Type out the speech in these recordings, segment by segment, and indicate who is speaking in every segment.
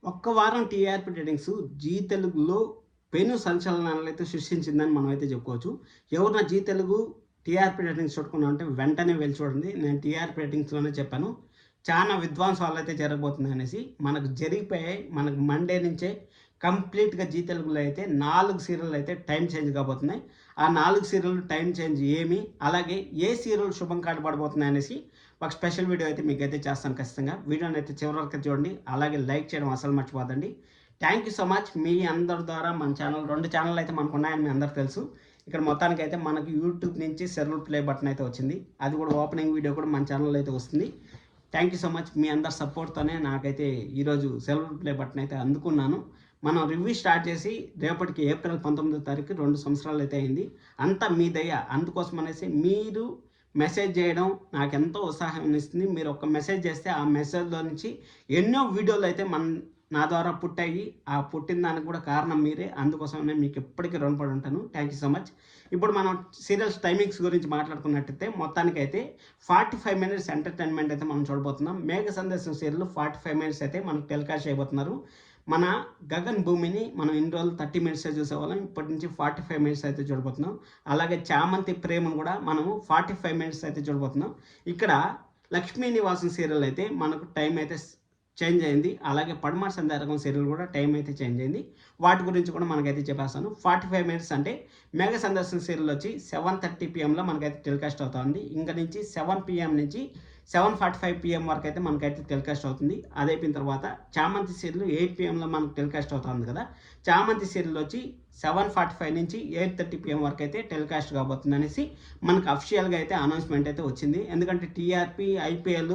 Speaker 1: ఒక్క వారం TRP ratings G తెలుగులో పెను సంచలనాలైతే సృష్టించిందని మనమైతే చెప్పుకోవచ్చు. ఎవరైనా జీ తెలుగు టీఆర్పీ రేటింగ్స్ చూడకుండా వెంటనే వెళ్ళి చూడండి. నేను టీఆర్పీ రేటింగ్స్‌లోనే చెప్పాను. చానా విధ్వంసాలైతే జరగబోతున్నాయనేసి. మనకు జరిగిపోయాయి. మనకు మండే నుంచే కంప్లీట్‌గా జీ తెలుగులో అయితే 4 సీరియల్లయితే టైమ్ చేంజ్ కాబోతున్నాయి. ఆ 4 సీరియల్ టైమ్ చేంజ్ ఏమి, అలాగే ఏ సీరియల్ శుభం కాట పడబోతున్నాయనేసి ఒక స్పెషల్ వీడియో అయితే మీకైతే చేస్తాను ఖచ్చితంగా. వీడియోని అయితే చివరి వరకు చూడండి. అలాగే లైక్ చేయడం అసలు మర్చిపోద్దండి. Thank you so much. మీ అందరి ద్వారా మన ఛానల్ 2 ఛానల్ అయితే మనకున్నాయని మీ అందరికి తెలుసు. ఇక్కడ మొత్తానికైతే మనకు యూట్యూబ్ నుంచి సెర్వర్ ప్లే బటన్ అయితే వచ్చింది. అది కూడా ఓపెనింగ్ వీడియో కూడా మన ఛానల్లో అయితే వస్తుంది. Thank you so much. మీ అందరి సపోర్ట్‌తోనే నాకైతే ఈరోజు సెర్వర్ ప్లే బటన్ అయితే అందుకున్నాను. మనం రివ్యూ స్టార్ట్ చేసి రేపటికి ఏప్రిల్ 19వ తారీఖు 2 సంవత్సరాలు అయితే అయింది. అంతా మీ దయ. అందుకోసం అనేసి మీరు మెసేజ్ చేయడం నాకెంతో ఉత్సాహాన్నిస్తుంది. మీరు ఒక మెసేజ్ చేస్తే ఆ మెసేజ్‌లో నుంచి ఎన్నో వీడియోలు అయితే నా ద్వారా పుట్టాయి. ఆ పుట్టిన దానికి కూడా కారణం మీరే. అందుకోసమే మీకు ఎప్పటికీ రుణపడి ఉంటాను. Thank you so much. ఇప్పుడు మనం సీరియల్స్ టైమింగ్స్ గురించి మాట్లాడుకున్నట్టయితే మొత్తానికైతే 45 మినిట్స్ ఎంటర్‌టైన్‌మెంట్ అయితే మనం చూడబోతున్నాం. మేఘ సందేశం సీరియల్ 45 మినిట్స్ అయితే మనకు టెలికాస్ట్ చేయబోతున్నారు. మన గగన్ భూమిని మనం ఇన్ని రోజులు 30 మినిట్సే చూసేవాళ్ళం. ఇప్పటి నుంచి 45 మినిట్స్ అయితే చూడబోతున్నాం. అలాగే చామంతి ప్రేమను కూడా మనము 45 మినిట్స్ అయితే చూడబోతున్నాం. ఇక్కడ లక్ష్మీ నివాసం సీరియల్ అయితే మనకు టైం అయితే చేంజ్ అయింది. అలాగే పడమర సంధ్యారాగం సీరియల్ కూడా టైం అయితే చేంజ్ అయింది. వాటి గురించి కూడా మనకైతే చెప్పేస్తాను. 45 మినిట్స్ అంటే మేఘ సందర్శన సీరియల్ వచ్చి 7:30 PM మనకైతే టెలికాస్ట్ అవుతుంది. ఇంక నుంచి 7 PM నుంచి 7:45 PM వరకు అయితే మనకైతే టెలికాస్ట్ అవుతుంది. అది అయిపోయిన తర్వాత చామంతి సీరియల్ 8 PM మనకు టెలికాస్ట్ అవుతుంది కదా. చామంతి సీరియల్ వచ్చి 7:45 నుంచి 8:30 PM వరకు అయితే టెలికాస్ట్ కాబోతుంది అనేసి మనకు అఫీషియల్‌గా అయితే అనౌన్స్‌మెంట్ అయితే వచ్చింది. ఎందుకంటే టీఆర్పీ, ఐపీఎల్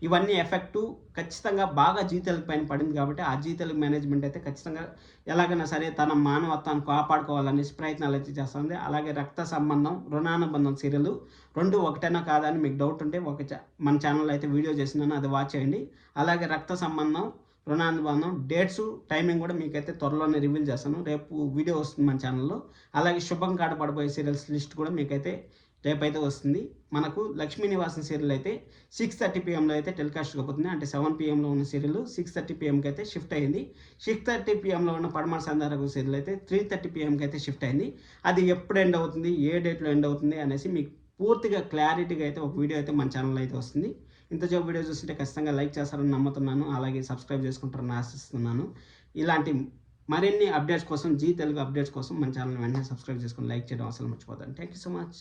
Speaker 1: ఇవన్నీ ఎఫెక్టు ఖచ్చితంగా బాగా జీ తెలుగు పైన పడింది కాబట్టి ఆ జీ తెలుగు మేనేజ్మెంట్ అయితే ఖచ్చితంగా ఎలాగైనా సరే తన మానవత్వాన్ని కాపాడుకోవాలనేసి ప్రయత్నాలు అయితే చేస్తుంది. అలాగే రక్త సంబంధం, రుణానుబంధం సీరియల్ 2 ఒకటేనా కాదా అని మీకు డౌట్ ఉంటే మన ఛానల్లో అయితే వీడియో చేసినాను, అది వాచ్ చేయండి. అలాగే రక్త సంబంధం, రుణానుబంధం డేట్స్, టైమింగ్ కూడా మీకైతే త్వరలోనే రివీల్ చేస్తాను. రేపు వీడియో వస్తుంది మన ఛానల్లో. అలాగే శుభం కాట పడబోయే సీరియల్స్ లిస్ట్ కూడా మీకైతే రేపైతే వస్తుంది. మనకు లక్ష్మీ నివాసం సీరియల్ అయితే 6:30 PM అయితే టెలికాస్ట్ కాబోతుంది. అంటే 7 PM ఉన్న సీరియల్ 6:30 PM అయితే షిఫ్ట్ అయింది. 6:30 PM ఉన్న పడమర సంధ్యారాగం సీరియల్ అయితే 3:30 PM అయితే షిఫ్ట్ అయింది. అది ఎప్పుడు ఎండ్ అవుతుంది, ఏ డేట్లో ఎండ్ అవుతుంది అనేసి మీకు పూర్తిగా క్లారిటీగా అయితే ఒక వీడియో అయితే మన ఛానల్లో అయితే వస్తుంది. ఇంతసేపు వీడియో చూస్తుంటే ఖచ్చితంగా లైక్ చేస్తారని నమ్ముతున్నాను. అలాగే సబ్స్క్రైబ్ చేసుకుంటారని ఆశిస్తున్నాను. ఇలాంటి మరిన్ని అప్డేట్స్ కోసం, జీ తెలుగు అప్డేట్స్ కోసం మన ఛానల్ వెంటనే సబ్స్క్రైబ్ చేసుకొని లైక్ చేయడం అసలు మర్చిపోతాను. Thank you so much.